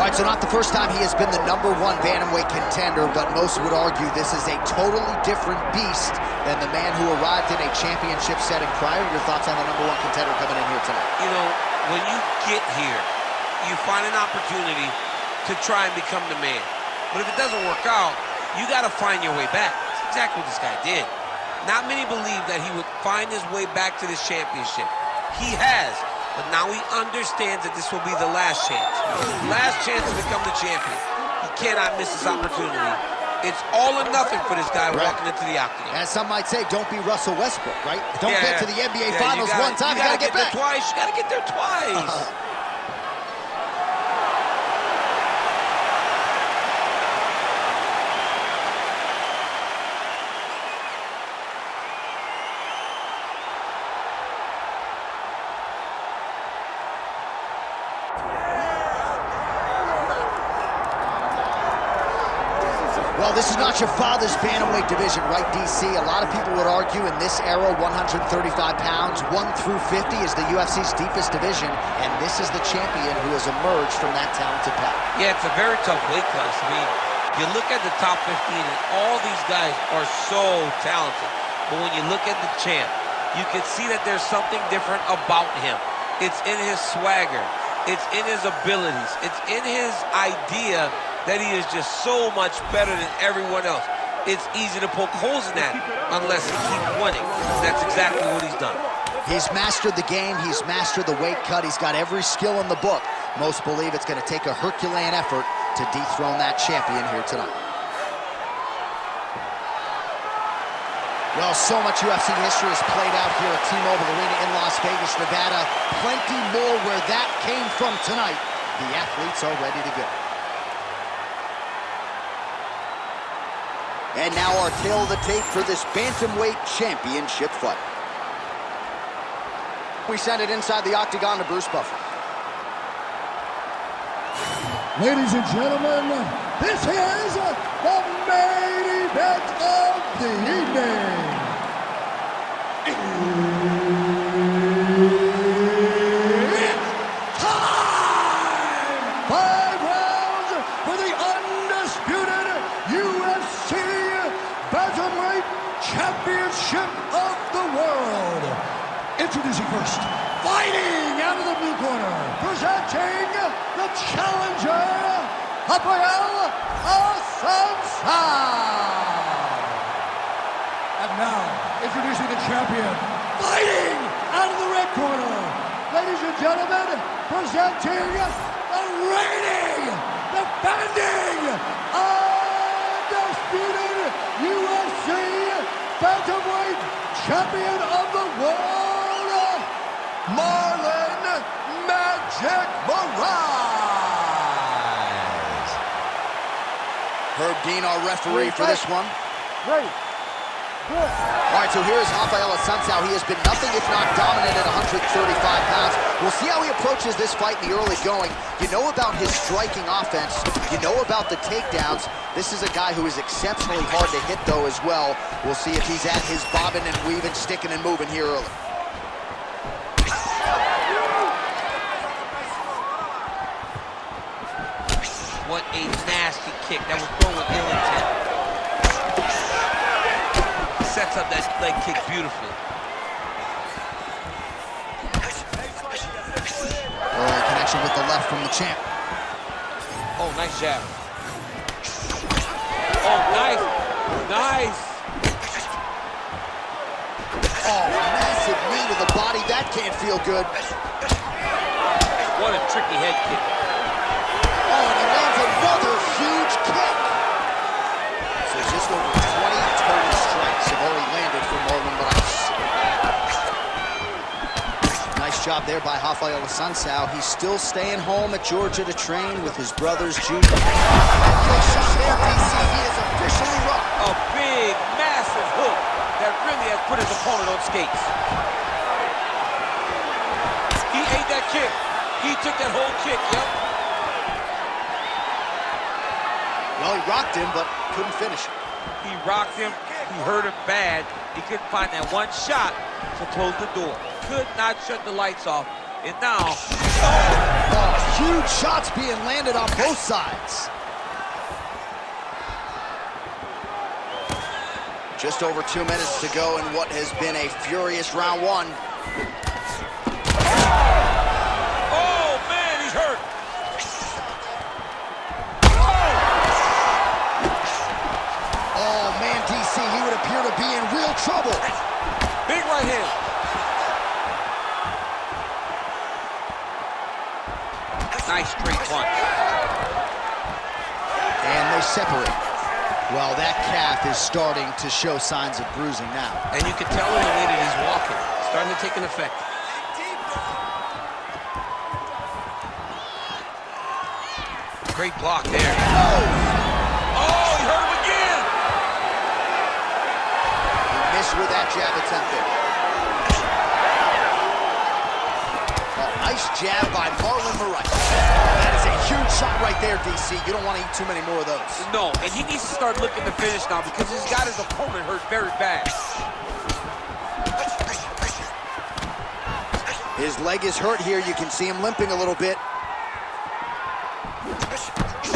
All right, so not the first time he has been the #1 bantamweight contender, but most would argue this is a totally different beast than the man who arrived in a championship setting prior. Your thoughts on the #1 contender coming in here tonight? You know, when you get here, you find an opportunity to try and become the man. But if it doesn't work out, you got to find your way back. That's exactly what this guy did. Not many believe that he would find his way back to this championship. He has. But now he understands that this will be the last chance. Last chance to become the champion. He cannot miss this opportunity. It's all or nothing for this guy walking into the octagon. As some might say, don't be Russell Westbrook, right? Don't get to the NBA Finals one time, you gotta get back. Twice. You gotta get there twice. Well, this is not your father's bantamweight division, right, DC? A lot of people would argue in this era, 135 pounds, 1 through 50 is the UFC's deepest division, and this is the champion who has emerged from that talented pack. Yeah, it's a very tough weight class. I mean, you look at the top 15, and all these guys are so talented. But when you look at the champ, you can see that there's something different about him. It's in his swagger. It's in his abilities. It's in his idea that he is just so much better than everyone else. It's easy to poke holes in that unless he keeps winning. That's exactly what he's done. He's mastered the game. He's mastered the weight cut. He's got every skill in the book. Most believe it's going to take a Herculean effort to dethrone that champion here tonight. Well, so much UFC history has played out here at T-Mobile Arena in Las Vegas, Nevada. Plenty more where that came from tonight. The athletes are ready to go. And now our tail of the tape for this bantamweight championship fight. We send it inside the octagon to Bruce Buffer. Ladies and gentlemen, this is the main event of the evening. It's time! 5 rounds for the undisputed UFC Bantamweight Championship of the world. Introducing first, fighting out of the blue corner, presenting the challenger, Raphael Assuncao. And now, introducing the champion, fighting out of the red corner, ladies and gentlemen, presenting the reigning, defending, undisputed UFC Bantamweight Champion of the world, Marlon Moraes. Herb Dean, our referee for this one. Great. Good. All right, so here's Raphael Assuncao. He has been nothing if not dominant at 135 pounds. We'll see how he approaches this fight in the early going. You know about his striking offense. You know about the takedowns. This is a guy who is exceptionally hard to hit, though, as well. We'll see if he's at his bobbing and weaving, sticking and moving here early. What a nasty kick. That was thrown with ill intent. Sets up that leg kick beautifully. Early connection with the left from the champ. Oh, nice jab. Oh, nice. Nice. Oh, massive knee to the body. That can't feel good. What a tricky head kick. Oh, and he lands another huge kick. So just over 20 total strikes have already landed for Marlon Moraes. Nice job there by Raphael Assuncao. He's still staying home at Georgia to train with his brothers, Junior. Good shot there, DC. He is officially rocked. A big, massive hook that really has put his opponent on skates. He ate that kick. He took that whole kick, yep. Well, he rocked him, but couldn't finish it. He rocked him. He hurt him bad. He couldn't find that one shot to close the door. Could not shut the lights off. And now, Oh, Huge shots being landed on both sides. Just over 2 minutes to go in what has been a furious round one. Oh, man, he's hurt. Oh, man, DC, he would appear to be in real trouble. Big right hand. Nice straight punch. And they separate. Well, that calf is starting to show signs of bruising now. And you can tell in the way that he's walking. Starting to take an effect. Great block there. Oh, he hurt him again! He missed with that jab attempt there. Oh, nice jab by Marlon Moraes. That is a huge shot right there, DC. You don't want to eat too many more of those. No, and he needs to start looking to finish now because he's got his opponent hurt very bad. His leg is hurt here. You can see him limping a little bit.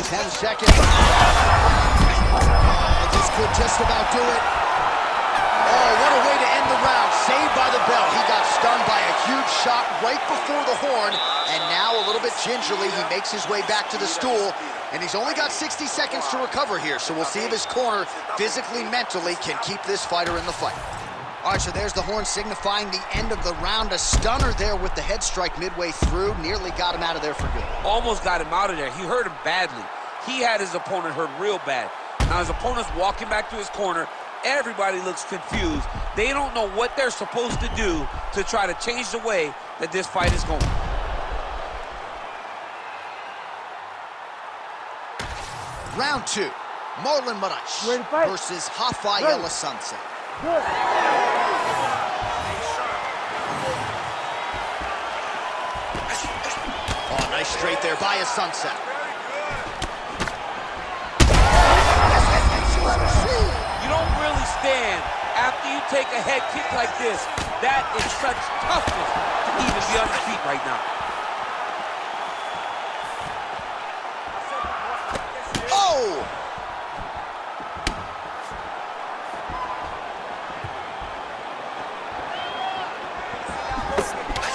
10 seconds. This could just about do it. Oh, what a way to end the round. Saved by the bell. He got stunned by a huge shot right before the horn. And now, a little bit gingerly, he makes his way back to the stool. And he's only got 60 seconds to recover here. So we'll see if his corner, physically, mentally, can keep this fighter in the fight. All right, so there's the horn signifying the end of the round. A stunner there with the head strike midway through. Nearly got him out of there for good. Almost got him out of there. He hurt him badly. He had his opponent hurt real bad. Now his opponent's walking back to his corner. Everybody looks confused. They don't know what they're supposed to do to try to change the way that this fight is going. Round two, Marlon Moraes versus Raphael Assuncao. Oh, nice straight there by Assuncao. You don't really stand after you take a head kick like this. That is such toughness to even be on your feet right now. Oh!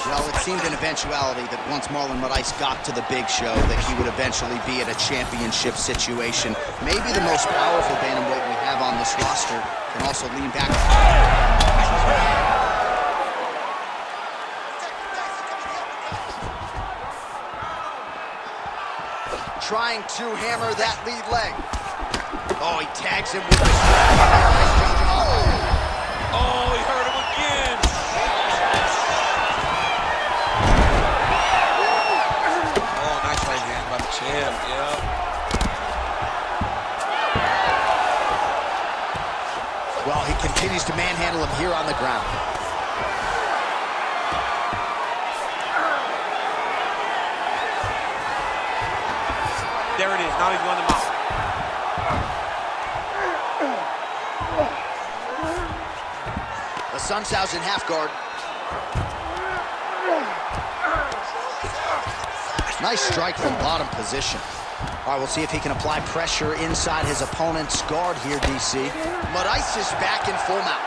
Well, it seemed an eventuality that once Marlon Moraes got to the big show that he would eventually be at a championship situation. Maybe the most powerful bantamweight we have on this roster can also lean back. Trying to hammer that lead leg. Oh, he tags him with the nice jump. Oh, he hurt him again. Oh, nice right hand by the champ, yeah. Well, he continues to manhandle him here on the ground. There it is. Now he's going to mount. Assuncao's in half guard. Nice strike from bottom position. All right, we'll see if he can apply pressure inside his opponent's guard here, DC. Moraes is back in full mount.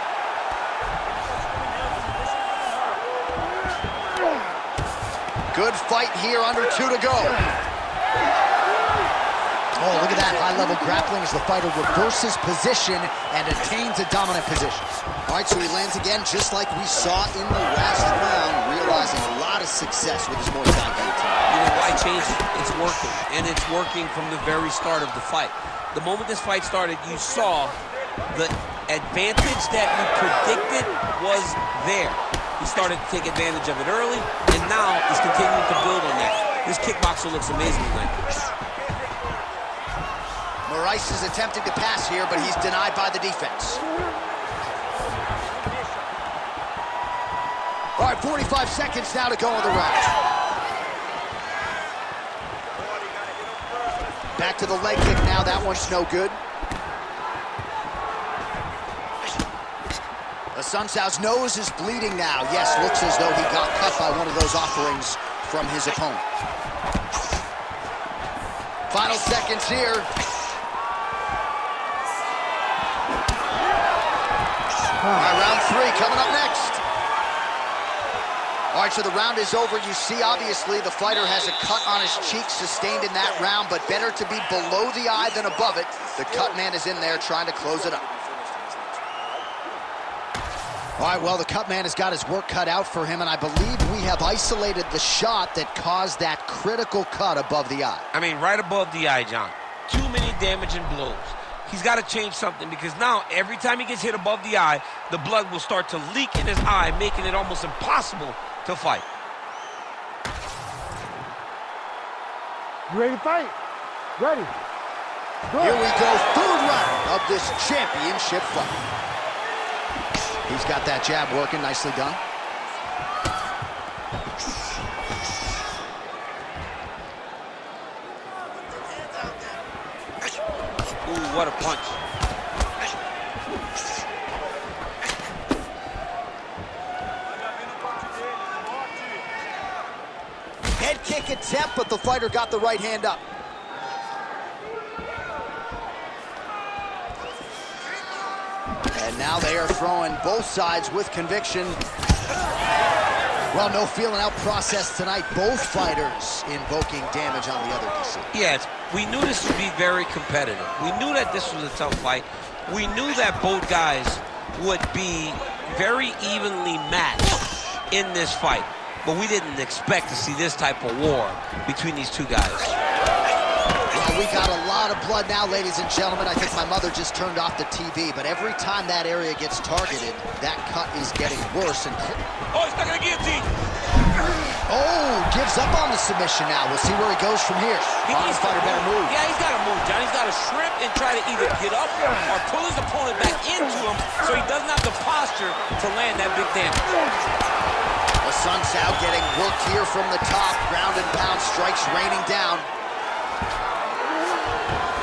Good fight here, under 2 to go. Oh, look at that high-level grappling as the fighter reverses position and attains a dominant position. All right, so he lands again just like we saw in the last round, realizing a lot of success with his Muay Thai routine. You know, why change it? It's working, and it's working from the very start of the fight. The moment this fight started, you saw the advantage that we predicted was there. He started to take advantage of it early, and now he's continuing to build on that. This kickboxer looks amazing tonight. Moraes is attempting to pass here, but he's denied by the defense. All right, 45 seconds now to go in the round. Back to the leg kick now. That one's no good. Assuncao's nose is bleeding now. Yes, looks as though he got cut by one of those offerings from his opponent. Final seconds here. All right, round 3 coming up next. All right, so the round is over. You see, obviously, the fighter has a cut on his cheek sustained in that round, but better to be below the eye than above it. The cut man is in there trying to close it up. All right, well, the cut man has got his work cut out for him, and I believe we have isolated the shot that caused that critical cut above the eye. I mean, right above the eye, John. Too many damaging blows. He's got to change something because now every time he gets hit above the eye, the blood will start to leak in his eye, making it almost impossible to fight. You ready to fight? Ready. Good. Here we go, 3rd round of this championship fight. He's got that jab working, nicely done. Ooh, what a punch. Head kick attempt, but the fighter got the right hand up. And now they are throwing both sides with conviction. Well, no feeling out process tonight. Both fighters invoking damage on the other, DC. Yes, we knew this would be very competitive. We knew that this was a tough fight. We knew that both guys would be very evenly matched in this fight. But we didn't expect to see this type of war between these two guys. Well, we got a lot of blood now, ladies and gentlemen. I think my mother just turned off the TV, but every time that area gets targeted, that cut is getting worse. And oh, he's not gonna guillotine. oh, gives up on the submission now. We'll see where he goes from here. He needs to fighter better move. Yeah, he's got to move, John. He's got to shrimp and try to either get up or pull his opponent back into him so he doesn't have the posture to land that big damage. Assuncao getting worked here from the top. Ground and pound strikes raining down.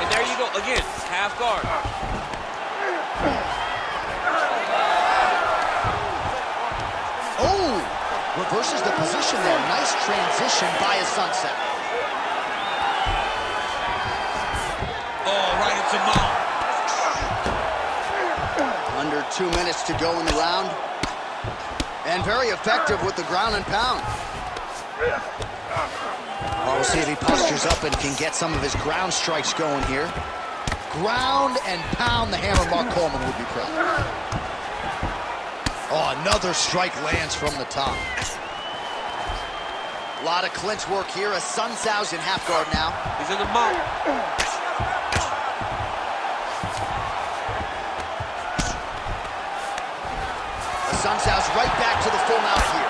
And there you go, again, half guard. Oh, reverses the position there. Nice transition by Assuncao. Oh, right into mouth. Under 2 minutes to go in the round. And very effective with the ground and pound. Well, we'll see if he postures up and can get some of his ground strikes going here. Ground and pound, the hammer. Mark Coleman would be proud. Oh, another strike lands from the top. A lot of clinch work here. Assuncao's in half guard now. He's in the mount. Assuncao's right back to the full mount here.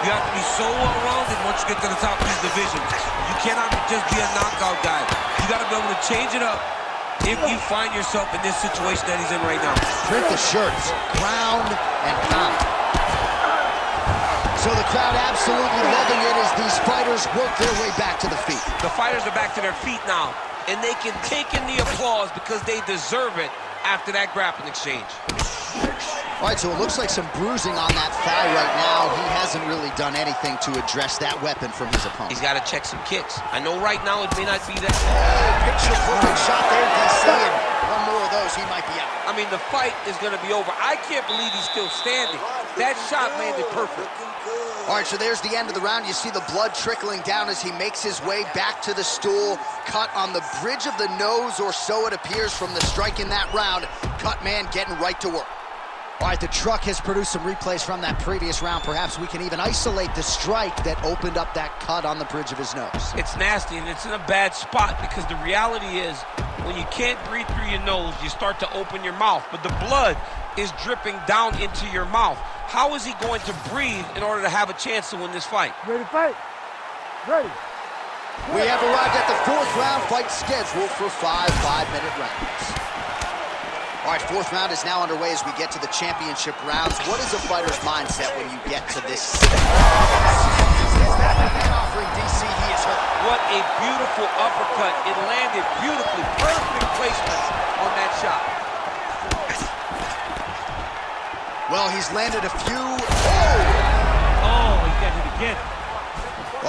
You have to be so well-rounded once you get to the top of these divisions. You cannot just be a knockout guy. You got to be able to change it up if you find yourself in this situation that he's in right now. Print the shirts, ground and pound. So the crowd absolutely loving it as these fighters work their way back to the feet. The fighters are back to their feet now, and they can take in the applause because they deserve it after that grappling exchange. All right, so it looks like some bruising on that thigh right now. He hasn't really done anything to address that weapon from his opponent. He's got to check some kicks. I know right now it may not be that. Oh, picture-perfect shot there, DC, and one more of those, he might be out. I mean, the fight is going to be over. I can't believe he's still standing. That shot landed perfect. All right, so there's the end of the round. You see the blood trickling down as he makes his way back to the stool. Cut on the bridge of the nose, or so it appears from the strike in that round. Cut man getting right to work. All right, the truck has produced some replays from that previous round. Perhaps we can even isolate the strike that opened up that cut on the bridge of his nose. It's nasty, and it's in a bad spot because the reality is when you can't breathe through your nose, you start to open your mouth, but the blood is dripping down into your mouth. How is he going to breathe in order to have a chance to win this fight? Ready to fight? Ready. We have arrived at the 4th round, fight scheduled for 5 5-minute rounds. All right, 4th round is now underway as we get to the championship rounds. What is a fighter's mindset when you get to this? Offering DC, he is hurt. What a beautiful uppercut. It landed beautifully. Perfect placement on that shot. Well, he's landed a few. Oh, he got hit again.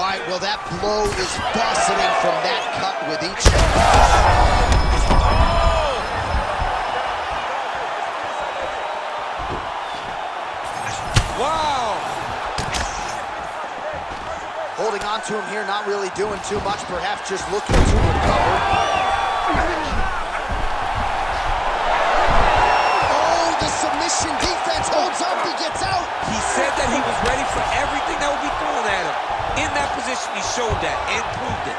All right, well, that blow is busting from that cut with each. Wow! Holding on to him here, not really doing too much, perhaps just looking to recover. Oh, the submission defense holds up, he gets out. He said that he was ready for everything that would be thrown at him. In that position, he showed that and proved it.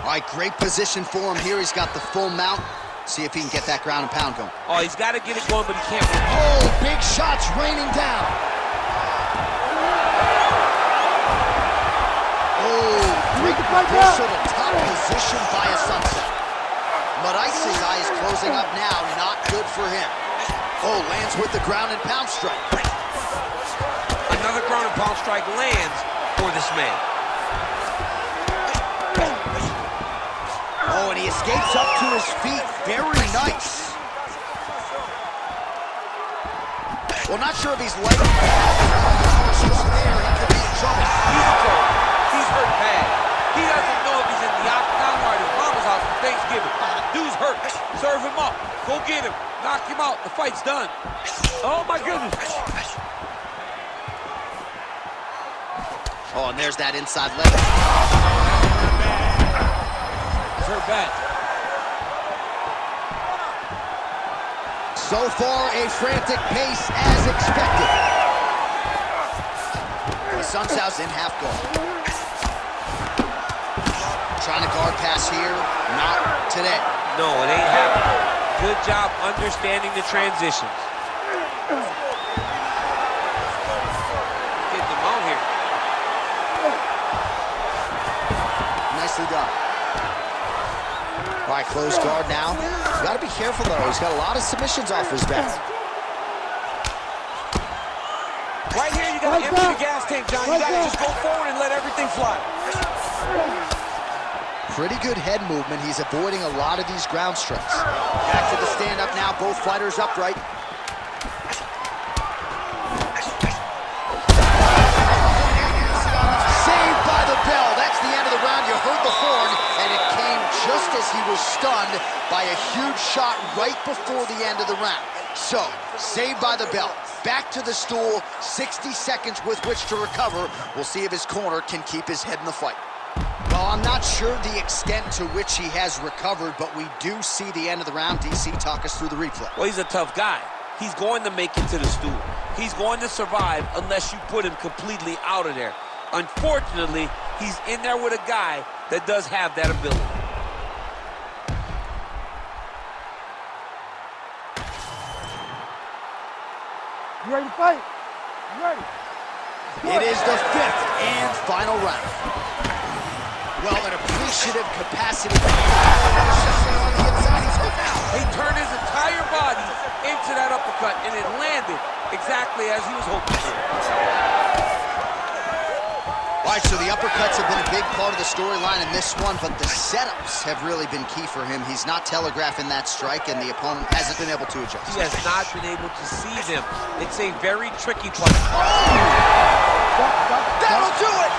All right, great position for him here. He's got the full mount. See if he can get that ground and pound going. Oh, he's got to get it going, but he can't. Oh, big shots raining down. Oh, great reversal to top position by Assuncao. Moraes' eye is closing up now. Not good for him. Oh, lands with the ground and pound strike. Another ground and pound strike lands for this man. Oh, and he escapes up to his feet. Very nice. Well, not sure if he's late. Just there, he could be in trouble. He's hurt bad. He doesn't know if he's in the octagon or at his mama's house for Thanksgiving. Dude's hurt. Serve him up. Go get him. Knock him out. The fight's done. Oh, my goodness. Oh, and there's that inside leg. He's hurt bad. So far, a frantic pace as expected. Assuncao's in half guard. Trying to guard pass here. Not today. No, it ain't happening. Good job understanding the transitions. Getting them out here. Nicely done. All right, close guard now. You got to be careful, though. He's got a lot of submissions off his back. Right here, you got to empty the gas tank, John. You got to just go forward and let everything fly. Pretty good head movement. He's avoiding a lot of these ground strikes. Back to the stand-up now. Both fighters upright. Saved by the bell. That's the end of the round. You heard the horn, and it came just as he was stunned by a huge shot right before the end of the round. So, saved by the bell. Back to the stool. 60 seconds with which to recover. We'll see if his corner can keep his head in the fight. Well, I'm not sure the extent to which he has recovered, but we do see the end of the round. DC, talk us through the replay. Well, he's a tough guy. He's going to make it to the stool. He's going to survive unless you put him completely out of there. Unfortunately, he's in there with a guy that does have that ability. You ready to fight? You ready? It is the fifth and final round. Well, an appreciative capacity. He turned his entire body into that uppercut, and it landed exactly as he was hoping for. All right, so the uppercuts have been a big part of the storyline in this one, but the setups have really been key for him. He's not telegraphing that strike, and the opponent hasn't been able to adjust. He has not been able to see them. It's a very tricky punch. Oh! That'll do it!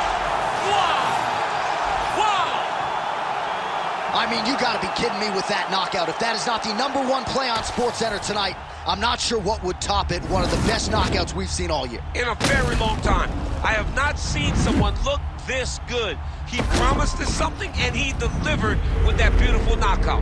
Wow! Wow! I mean, you gotta be kidding me with that knockout. If that is not the #1 play on SportsCenter tonight, I'm not sure what would top it. One of the best knockouts we've seen all year. In a very long time. I have not seen someone look this good. He promised us something, and he delivered with that beautiful knockout.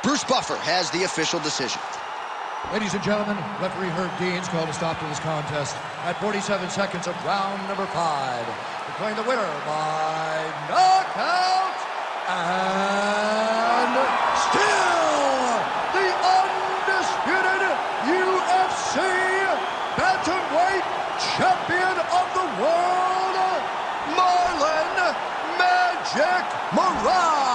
Bruce Buffer has the official decision. Ladies and gentlemen, referee Herb Dean's called a stop to this contest at 47 seconds of round number 5. Declaring the winner by knockout and still the undisputed UFC bantamweight champion of the world, Marlon "Magic" Moraes.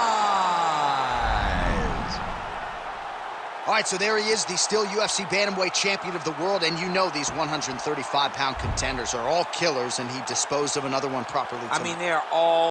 All right, so there he is, the still UFC bantamweight champion of the world, and you know these 135-pound contenders are all killers, and he disposed of another one properly tonight. I mean, they are all